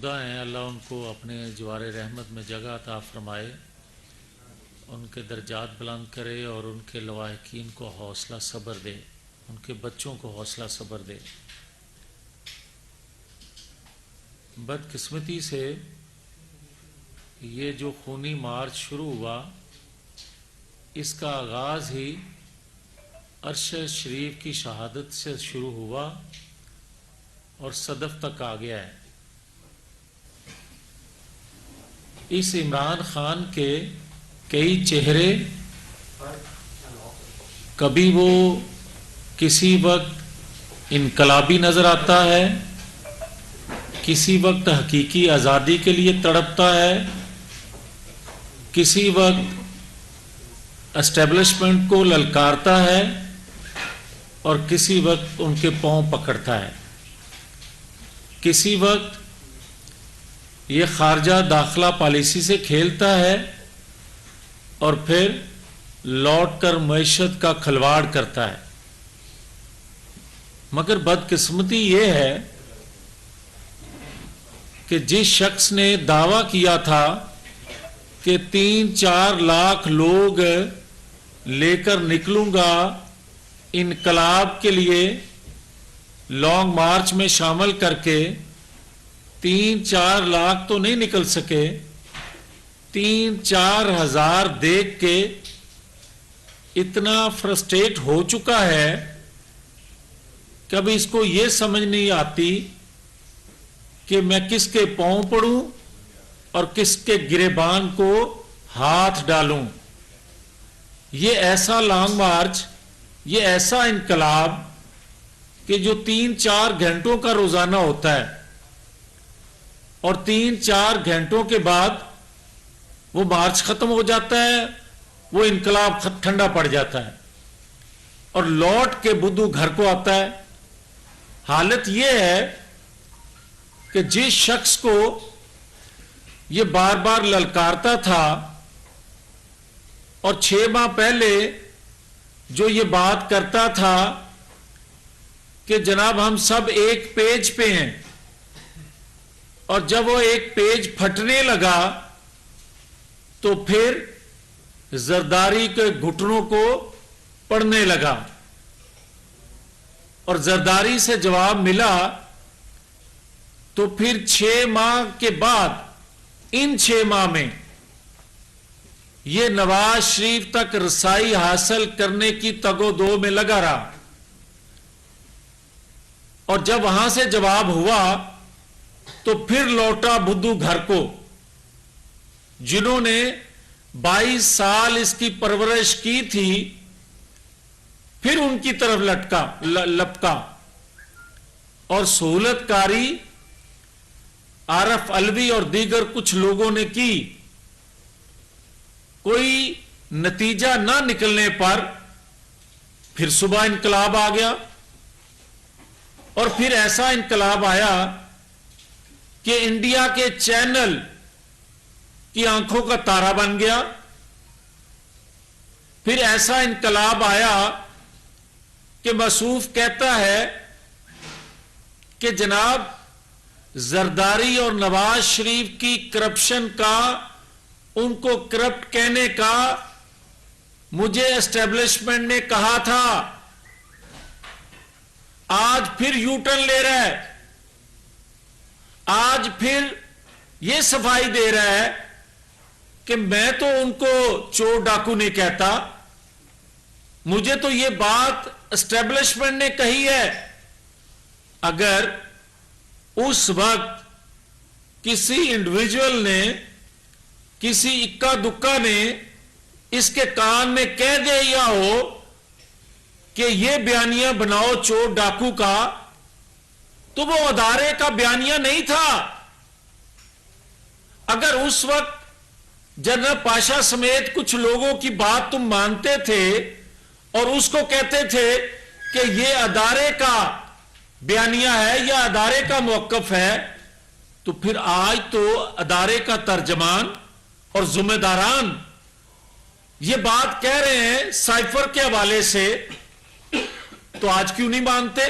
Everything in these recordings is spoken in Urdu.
مردہ ہیں، اللہ ان کو اپنے جوار رحمت میں جگہ عطا فرمائے، ان کے درجات بلند کرے اور ان کے لواحقین کو حوصلہ صبر دے، ان کے بچوں کو حوصلہ صبر دے۔ بدقسمتی سے یہ جو خونی مارچ شروع ہوا، اس کا آغاز ہی عرش شریف کی شہادت سے شروع ہوا اور صدف تک آ گیا ہے۔ اس عمران خان کے کئی چہرے، کبھی وہ کسی وقت انقلابی نظر آتا ہے، کسی وقت حقیقی آزادی کے لیے تڑپتا ہے، کسی وقت اسٹیبلشمنٹ کو للکارتا ہے اور کسی وقت ان کے پاؤں پکڑتا ہے۔ کسی وقت یہ خارجہ داخلہ پالیسی سے کھیلتا ہے اور پھر لوٹ کر معیشت کا کھلواڑ کرتا ہے۔ مگر بدقسمتی یہ ہے کہ جس شخص نے دعویٰ کیا تھا کہ 3-4 لاکھ لوگ لے کر نکلوں گا انقلاب کے لیے لانگ مارچ میں شامل کر کے، 3-4 لاکھ تو نہیں نکل سکے، 3-4 ہزار دیکھ کے اتنا فرسٹریٹ ہو چکا ہے کہ اب اس کو یہ سمجھ نہیں آتی کہ میں کس کے پاؤں پڑوں اور کس کے گریبان کو ہاتھ ڈالوں۔ یہ ایسا لانگ مارچ، یہ ایسا انقلاب کہ جو 3-4 گھنٹوں کا روزانہ ہوتا ہے اور 3-4 گھنٹوں کے بعد وہ مارچ ختم ہو جاتا ہے، وہ انقلاب ٹھنڈا پڑ جاتا ہے اور لوٹ کے بدھو گھر کو آتا ہے۔ حالت یہ ہے کہ جس شخص کو یہ بار بار للکارتا تھا اور 6 ماہ پہلے جو یہ بات کرتا تھا کہ جناب ہم سب ایک پیج پہ ہیں، اور جب وہ ایک پیج پھٹنے لگا تو پھر زرداری کے گھٹنوں کو پڑنے لگا، اور زرداری سے جواب ملا تو پھر 6 ماہ کے بعد، ان 6 ماہ میں یہ نواز شریف تک رسائی حاصل کرنے کی تگ و دو میں لگا رہا، اور جب وہاں سے جواب ہوا تو پھر لوٹا بدھو گھر کو، جنہوں نے 22 سال اس کی پرورش کی تھی، پھر ان کی طرف لپکا اور سہولت کاری عارف علوی اور دیگر کچھ لوگوں نے کی۔ کوئی نتیجہ نہ نکلنے پر پھر صبح انقلاب آ گیا، اور پھر ایسا انقلاب آیا کہ انڈیا کے چینل کی آنکھوں کا تارا بن گیا۔ پھر ایسا انقلاب آیا کہ موصوف کہتا ہے کہ جناب زرداری اور نواز شریف کی کرپشن کا، ان کو کرپٹ کہنے کا مجھے اسٹیبلشمنٹ نے کہا تھا۔ آج پھر یو ٹرن لے رہا ہے، آج پھر یہ صفائی دے رہا ہے کہ میں تو ان کو چور ڈاکو نہیں کہتا، مجھے تو یہ بات اسٹیبلشمنٹ نے کہی ہے۔ اگر اس وقت کسی انڈیویجول نے، کسی اکا دکا نے اس کے کان میں کہہ دیا ہو کہ یہ بیانیہ بناؤ چور ڈاکو کا، تو وہ ادارے کا بیانیہ نہیں تھا۔ اگر اس وقت جنرل پاشا سمیت کچھ لوگوں کی بات تم مانتے تھے اور اس کو کہتے تھے کہ یہ ادارے کا بیانیہ ہے یا ادارے کا موقف ہے، تو پھر آج تو ادارے کا ترجمان اور ذمہ داران یہ بات کہہ رہے ہیں سائفر کے حوالے سے، تو آج کیوں نہیں مانتے؟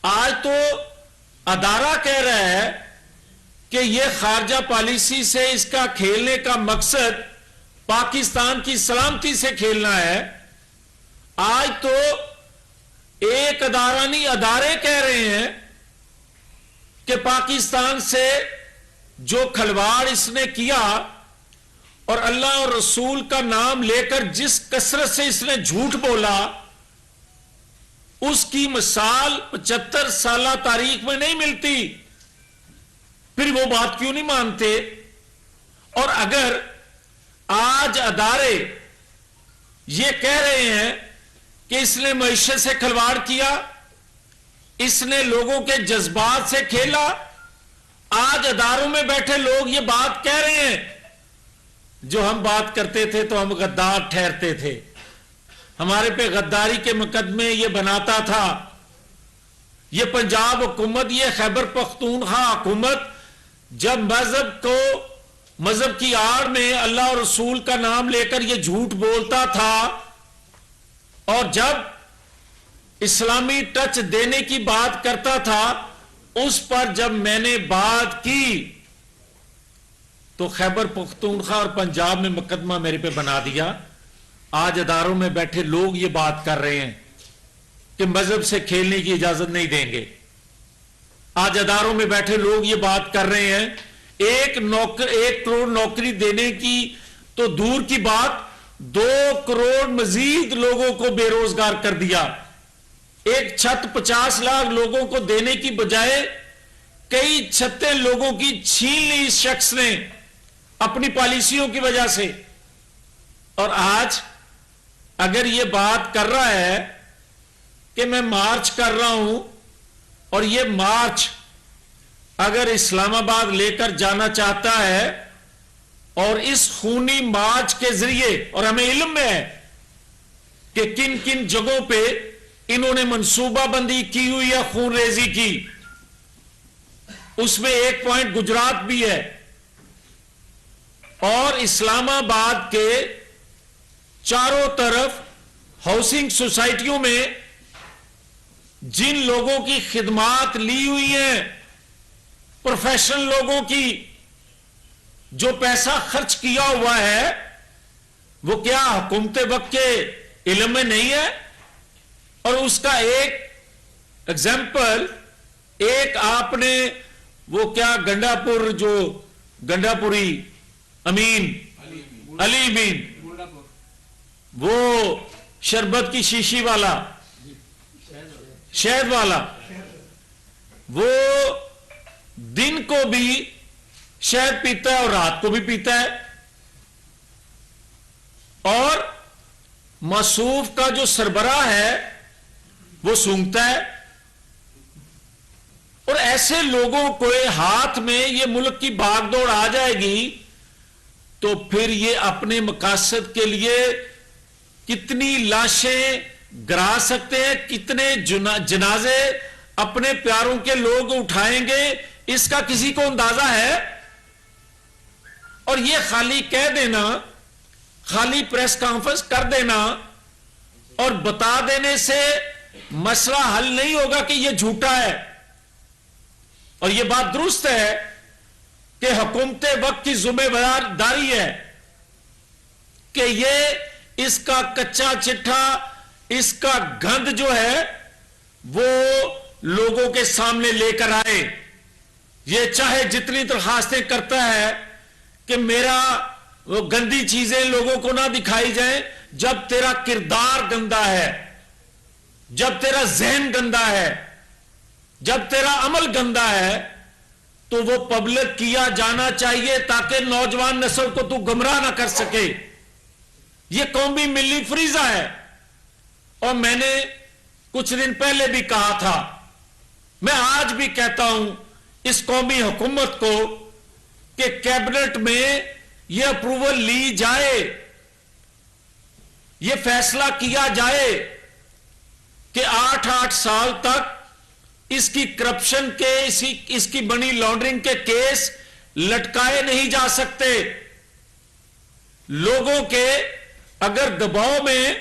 آج تو ادارہ کہہ رہا ہے کہ یہ خارجہ پالیسی سے اس کا کھیلنے کا مقصد پاکستان کی سلامتی سے کھیلنا ہے. آج تو ایک ادارہ نہیں ادارے کہہ رہے ہیں کہ پاکستان سے جو کھلواڑ اس نے کیا اور اللہ اور رسول کا نام لے کر جس کثرت سے اس نے جھوٹ بولا اس کی مثال 75 سالہ تاریخ میں نہیں ملتی. پھر وہ بات کیوں نہیں مانتے؟ اور اگر آج ادارے یہ کہہ رہے ہیں کہ اس نے معیشت سے کھلواڑ کیا، اس نے لوگوں کے جذبات سے کھیلا، آج اداروں میں بیٹھے لوگ یہ بات کہہ رہے ہیں. جو ہم بات کرتے تھے تو ہم غدار ٹھہرتے تھے، ہمارے پہ غداری کے مقدمے یہ بناتا تھا. یہ پنجاب حکومت، یہ خیبر پختونخوا حکومت جب مذہب کی آڑ میں اللہ اور رسول کا نام لے کر یہ جھوٹ بولتا تھا اور جب اسلامی ٹچ دینے کی بات کرتا تھا، اس پر جب میں نے بات کی تو خیبر پختونخوا اور پنجاب میں مقدمہ میرے پہ بنا دیا. آج اداروں میں بیٹھے لوگ یہ بات کر رہے ہیں کہ مذہب سے کھیلنے کی اجازت نہیں دیں گے. آج اداروں میں بیٹھے لوگ یہ بات کر رہے ہیں 1 کروڑ نوکری دینے کی تو دور کی بات، 2 کروڑ مزید لوگوں کو بے روزگار کر دیا. ایک چھت 50 لاکھ لوگوں کو دینے کی بجائے کئی چھتیں لوگوں کی چھین لی اس شخص نے اپنی پالیسیوں کی وجہ سے. اور آج اگر یہ بات کر رہا ہے کہ میں مارچ کر رہا ہوں اور یہ مارچ اگر اسلام آباد لے کر جانا چاہتا ہے اور اس خونی مارچ کے ذریعے، اور ہمیں علم میں ہے کہ کن کن جگہوں پہ انہوں نے منصوبہ بندی کی ہوئی ہے خون ریزی کی، اس میں ایک پوائنٹ گجرات بھی ہے. اور اسلام آباد کے چاروں طرف ہاؤسنگ سوسائٹیوں میں جن لوگوں کی خدمات لی ہوئی ہیں، پروفیشنل لوگوں کی، جو پیسہ خرچ کیا ہوا ہے، وہ کیا حکومت وقت کے علم میں نہیں ہے؟ اور اس کا ایک ایگزامپل، ایک آپ نے وہ کیا گنڈا پوری امین علی امین، وہ شربت کی شیشی والا، شہد والا، وہ دن کو بھی شہد پیتا ہے اور رات کو بھی پیتا ہے. اور موصوف کا جو سربراہ ہے وہ سونگتا ہے. اور ایسے لوگوں کو ہاتھ میں یہ ملک کی بھاگ دوڑ آ جائے گی تو پھر یہ اپنے مقاصد کے لیے کتنی لاشیں گرا سکتے ہیں، کتنے جنازے اپنے پیاروں کے لوگ اٹھائیں گے، اس کا کسی کو اندازہ ہے؟ اور یہ خالی کہہ دینا، خالی پریس کانفرنس کر دینا اور بتا دینے سے مسئلہ حل نہیں ہوگا کہ یہ جھوٹا ہے. اور یہ بات درست ہے کہ حکومت وقت کی ذمہ داری ہے کہ یہ اس کا کچا چٹھا، اس کا گند جو ہے وہ لوگوں کے سامنے لے کر آئے. یہ چاہے جتنی درخواستیں کرتا ہے کہ میرا وہ گندی چیزیں لوگوں کو نہ دکھائی جائیں، جب تیرا کردار گندا ہے، جب تیرا ذہن گندا ہے، جب تیرا عمل گندا ہے تو وہ پبلک کیا جانا چاہیے تاکہ نوجوان نسل کو تو گمراہ نہ کر سکے. یہ قومی ملی فریضہ ہے. اور میں نے کچھ دن پہلے بھی کہا تھا، میں آج بھی کہتا ہوں اس قومی حکومت کو کہ کیبنٹ میں یہ اپروول لی جائے، یہ فیصلہ کیا جائے کہ 8 سال تک اس کی کرپشن کے، اس کی منی لانڈرنگ کے کیس لٹکائے نہیں جا سکتے. لوگوں کے اگر دباؤ میں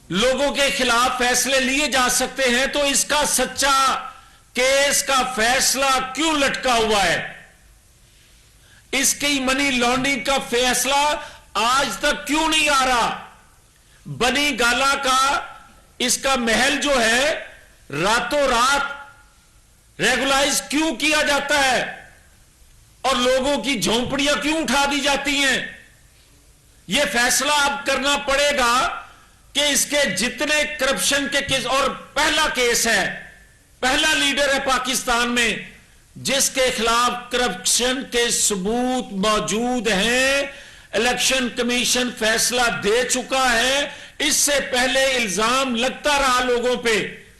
لوگوں کے خلاف فیصلے لیے جا سکتے ہیں تو اس کا سچا کیس کا فیصلہ کیوں لٹکا ہوا ہے؟ اس کی منی لانڈرنگ کا فیصلہ آج تک کیوں نہیں آ رہا؟ بنی گالا کا اس کا محل جو ہے راتوں رات ریگولائز کیوں کیا جاتا ہے اور لوگوں کی جھونپڑیاں کیوں اٹھا دی جاتی ہیں؟ یہ فیصلہ اب کرنا پڑے گا کہ اس کے جتنے کرپشن کے کیس، اور پہلا کیس ہے، پہلا لیڈر ہے پاکستان میں جس کے خلاف کرپشن کے ثبوت موجود ہیں، الیکشن کمیشن فیصلہ دے چکا ہے۔ اس سے پہلے الزام لگتا رہا لوگوں پہ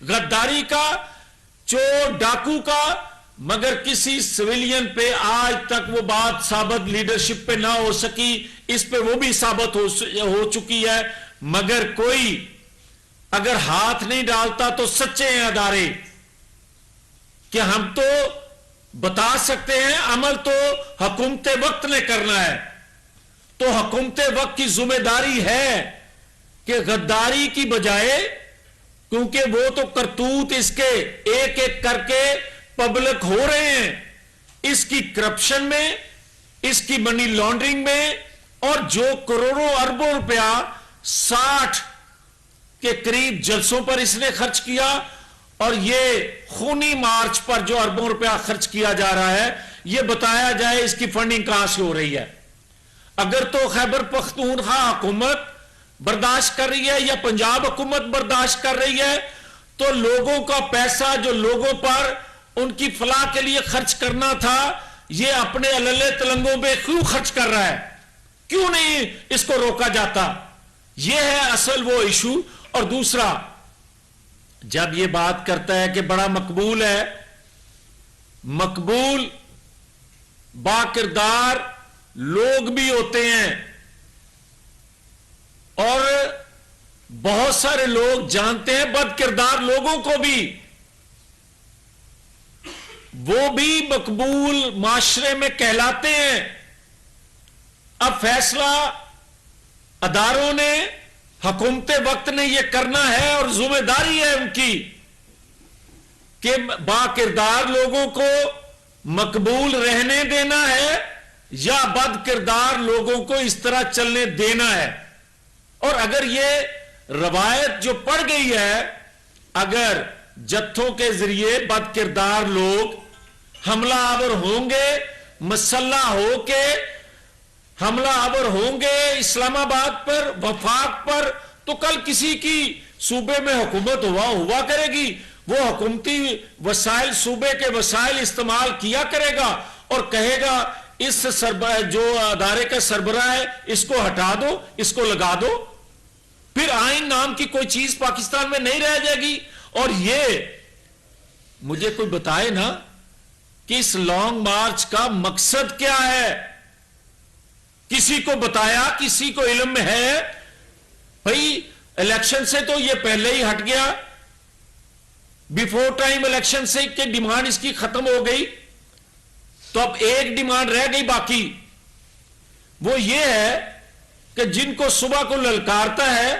غداری کا، چور ڈاکو کا، مگر کسی سویلین پہ آج تک وہ بات ثابت لیڈرشپ پہ نہ ہو سکی۔ اس پہ وہ بھی ثابت ہو چکی ہے، مگر کوئی اگر ہاتھ نہیں ڈالتا تو سچے ہیں ادارے کہ ہم تو بتا سکتے ہیں، عمل تو حکومت وقت نے کرنا ہے۔ تو حکومت وقت کی ذمہ داری ہے کہ غداری کی بجائے، کیونکہ وہ تو کرتوت اس کے ایک ایک کر کے پبلک ہو رہے ہیں، اس کی کرپشن میں، اس کی منی لانڈرنگ میں، اور جو کروڑوں اربوں روپیہ 60 کے قریب جلسوں پر اس نے خرچ کیا، اور یہ خونی مارچ پر جو اربوں روپیہ خرچ کیا جا رہا ہے، یہ بتایا جائے اس کی فنڈنگ کہاں سے ہو رہی ہے۔ اگر تو خیبر پختونخوا حکومت برداشت کر رہی ہے یا پنجاب حکومت برداشت کر رہی ہے، تو لوگوں کا پیسہ جو لوگوں پر ان کی فلاح کے لیے خرچ کرنا تھا، یہ اپنے اللے تلنگوں پہ کیوں خرچ کر رہا ہے؟ کیوں نہیں اس کو روکا جاتا؟ یہ ہے اصل وہ ایشو۔ اور دوسرا، جب یہ بات کرتا ہے کہ بڑا مقبول ہے، مقبول با کردار لوگ بھی ہوتے ہیں، اور بہت سارے لوگ جانتے ہیں بد کردار لوگوں کو بھی، وہ بھی مقبول معاشرے میں کہلاتے ہیں۔ اب فیصلہ اداروں نے، حکومت وقت نے یہ کرنا ہے، اور ذمہ داری ہے ان کی کہ با کردار لوگوں کو مقبول رہنے دینا ہے یا بد کردار لوگوں کو اس طرح چلنے دینا ہے۔ اور اگر یہ روایت جو پڑ گئی ہے، اگر جتھوں کے ذریعے بد کردار لوگ حملہ آور ہوں گے، مسلح ہو کے حملہ آور ہوں گے اسلام آباد پر، وفاق پر، تو کل کسی کی صوبے میں حکومت ہوا کرے گی، وہ حکومتی وسائل، صوبے کے وسائل استعمال کیا کرے گا اور کہے گا اس جو ادارے کا سربراہ ہے اس کو ہٹا دو، اس کو لگا دو، پھر آئین نام کی کوئی چیز پاکستان میں نہیں رہ جائے گی۔ اور یہ مجھے کوئی بتائے نا کہ اس لانگ مارچ کا مقصد کیا ہے؟ کسی کو بتایا؟ کسی کو علم میں ہے؟ بھئی الیکشن سے تو یہ پہلے ہی ہٹ گیا، بیفور ٹائم الیکشن سے کہ ڈیمانڈ اس کی ختم ہو گئی، تو اب ایک ڈیمانڈ رہ گئی باقی، وہ یہ ہے کہ جن کو صبح کو للکارتا ہے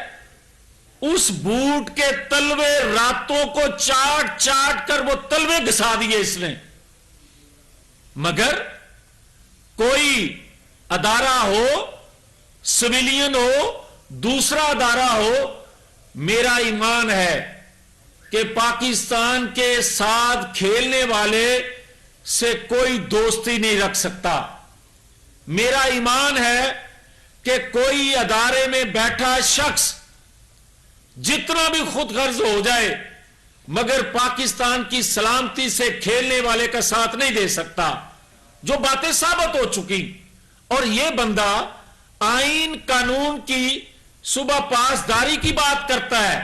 اس بوٹ کے تلوے راتوں کو چاٹ چاٹ کر وہ تلوے گھسا دیے اس نے۔ مگر کوئی ادارہ ہو، سویلین ہو، دوسرا ادارہ ہو، میرا ایمان ہے کہ پاکستان کے ساتھ کھیلنے والے سے کوئی دوستی نہیں رکھ سکتا۔ میرا ایمان ہے کہ کوئی ادارے میں بیٹھا شخص جتنا بھی خود غرض ہو جائے مگر پاکستان کی سلامتی سے کھیلنے والے کا ساتھ نہیں دے سکتا، جو باتیں ثابت ہو چکی۔ اور یہ بندہ آئین قانون کی صبح پاسداری کی بات کرتا ہے،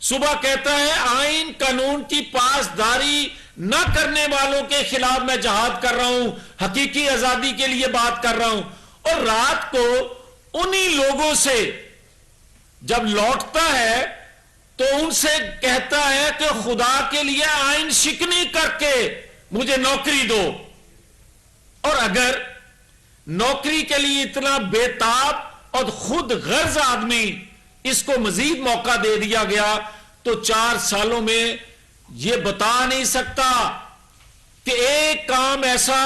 صبح کہتا ہے آئین قانون کی پاسداری نہ کرنے والوں کے خلاف میں جہاد کر رہا ہوں، حقیقی آزادی کے لیے بات کر رہا ہوں، اور رات کو انہی لوگوں سے جب لوٹتا ہے تو ان سے کہتا ہے کہ خدا کے لیے آئین شکنی کر کے مجھے نوکری دو۔ اور اگر نوکری کے لیے اتنا بے تاب اور خود غرض آدمی اس کو مزید موقع دے دیا گیا تو 4 سالوں میں یہ بتا نہیں سکتا کہ ایک کام ایسا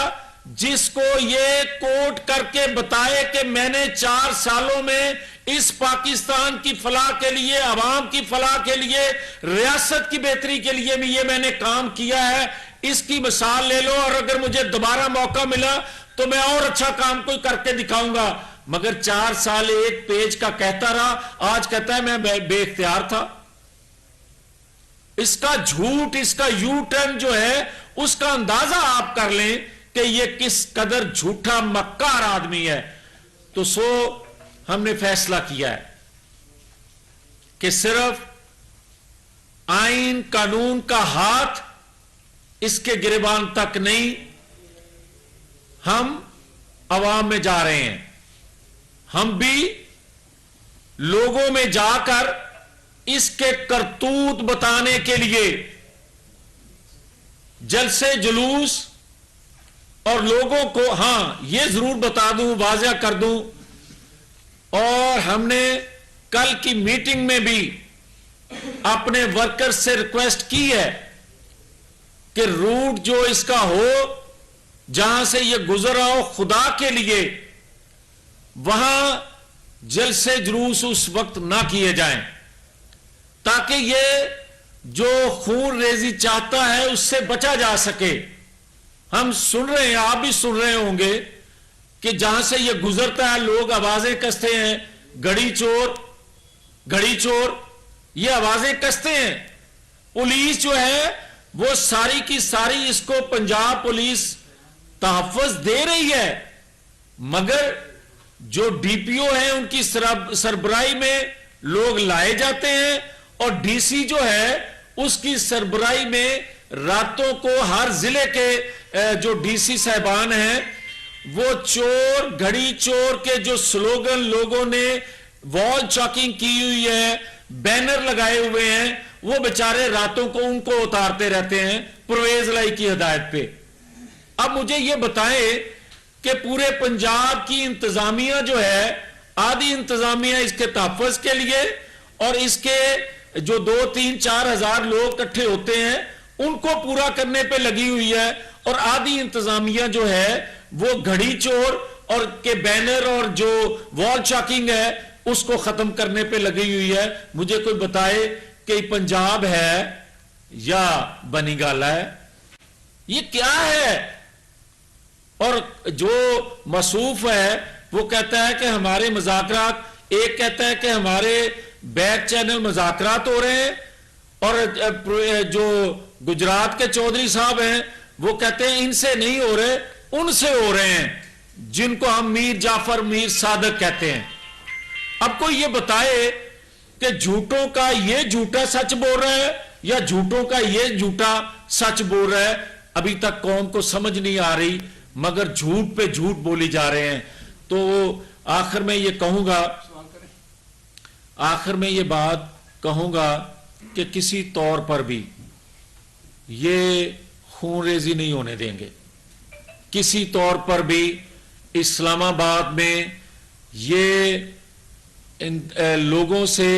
جس کو یہ کوٹ کر کے بتائے کہ میں نے 4 سالوں میں اس پاکستان کی فلاح کے لیے، عوام کی فلاح کے لیے، ریاست کی بہتری کے لیے بھی یہ میں نے کام کیا ہے، اس کی مثال لے لو، اور اگر مجھے دوبارہ موقع ملا تو میں اور اچھا کام کوئی کر کے دکھاؤں گا۔ مگر 4 سال ایک پیج کا کہتا رہا، آج کہتا ہے میں بے اختیار تھا۔ اس کا جھوٹ، اس کا یو ٹرن جو ہے، اس کا اندازہ آپ کر لیں کہ یہ کس قدر جھوٹا مکار آدمی ہے۔ تو ہم نے فیصلہ کیا ہے کہ صرف آئین قانون کا ہاتھ اس کے گریبان تک نہیں، ہم عوام میں جا رہے ہیں، ہم بھی لوگوں میں جا کر اس کے کرتوت بتانے کے لیے جلسے جلوس، اور لوگوں کو ہاں یہ ضرور بتا دوں، واضح کر دوں، اور ہم نے کل کی میٹنگ میں بھی اپنے ورکر سے ریکویسٹ کی ہے کہ روٹ جو اس کا ہو، جہاں سے یہ گزر رہا ہو، خدا کے لیے وہاں جلسے جلوس اس وقت نہ کیے جائیں، تاکہ یہ جو خون ریزی چاہتا ہے اس سے بچا جا سکے۔ ہم سن رہے ہیں، آپ بھی سن رہے ہوں گے کہ جہاں سے یہ گزرتا ہے لوگ آوازیں کستے ہیں، گڑی چور، گڑی چور، یہ آوازیں کستے ہیں۔ پولیس جو ہے وہ ساری کی ساری اس کو پنجاب پولیس تحفظ دے رہی ہے، مگر جو ڈی پی او ہیں ان کی سربراہی میں لوگ لائے جاتے ہیں، اور ڈی سی جو ہے اس کی سربراہی میں راتوں کو ہر ضلع کے جو ڈی سی صاحبان ہیں وہ چور، گھڑی چور کے جو سلوگن لوگوں نے وال چاکنگ کی ہوئی ہے، بینر لگائے ہوئے ہیں، وہ بیچارے راتوں کو ان کو اتارتے رہتے ہیں پرویز لائی کی ہدایت پہ۔ اب مجھے یہ بتائیں کہ پورے پنجاب کی انتظامیہ جو ہے، آدھی انتظامیہ اس کے تحفظ کے لیے اور اس کے جو 2-3-4 ہزار لوگ اکٹھے ہوتے ہیں ان کو پورا کرنے پہ لگی ہوئی ہے، اور آدھی انتظامیہ جو ہے وہ گھڑی چور اور کے بینر اور جو وال چاکنگ ہے اس کو ختم کرنے پہ لگی ہوئی ہے۔ مجھے کوئی بتائے کہ پنجاب ہے یا بنی گالا ہے؟ یہ کیا ہے؟ اور جو مصوف ہے وہ کہتا ہے کہ ہمارے مذاکرات، ایک کہتا ہے کہ ہمارے بیک چینل مذاکرات ہو رہے ہیں، اور جو گجرات کے چودھری صاحب ہیں وہ کہتے ہیں ان سے نہیں ہو رہے، ان سے ہو رہے ہیں، جن کو ہم میر جعفر، میر صادق کہتے ہیں۔ اب کوئی یہ بتائے کہ جھوٹوں کا یہ جھوٹا سچ بول رہا ہے یا جھوٹوں کا یہ جھوٹا سچ بول رہا ہے؟ ابھی تک قوم کو سمجھ نہیں آ رہی، مگر جھوٹ پہ جھوٹ بولی جا رہے ہیں۔ تو آخر میں یہ کہوں گا، آخر میں یہ بات کہوں گا کہ کسی طور پر بھی یہ خون ریزی نہیں ہونے دیں گے، کسی طور پر بھی اسلام آباد میں یہ لوگوں سے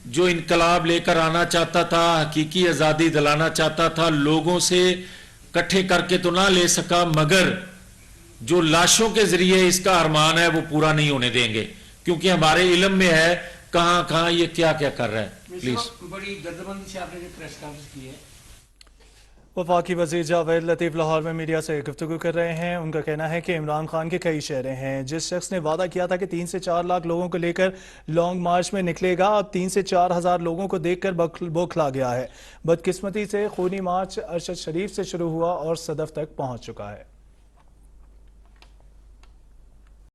جو انقلاب لے کر آنا چاہتا تھا، حقیقی آزادی دلانا چاہتا تھا، لوگوں سے کٹھے کر کے تو نہ لے سکا، مگر جو لاشوں کے ذریعے اس کا ارمان ہے وہ پورا نہیں ہونے دیں گے، کیونکہ ہمارے علم میں ہے کہاں کہاں یہ کیا کیا کر رہا ہے۔ پلیز بڑی دردمندی سے آپ نے جو پریس کانفرنس کی ہے۔ وفاقی وزیر جاوید لطیف لاہور میں میڈیا سے گفتگو کر رہے ہیں۔ ان کا کہنا ہے کہ عمران خان کے کئی چہرے ہیں، جس شخص نے وعدہ کیا تھا کہ 3 سے 4 لاکھ لوگوں کو لے کر لانگ مارچ میں نکلے گا، اب 3 سے 4 ہزار لوگوں کو دیکھ کر بوکھلا گیا ہے۔ بدقسمتی سے خونی مارچ ارشد شریف سے شروع ہوا اور صدف تک پہنچ چکا ہے۔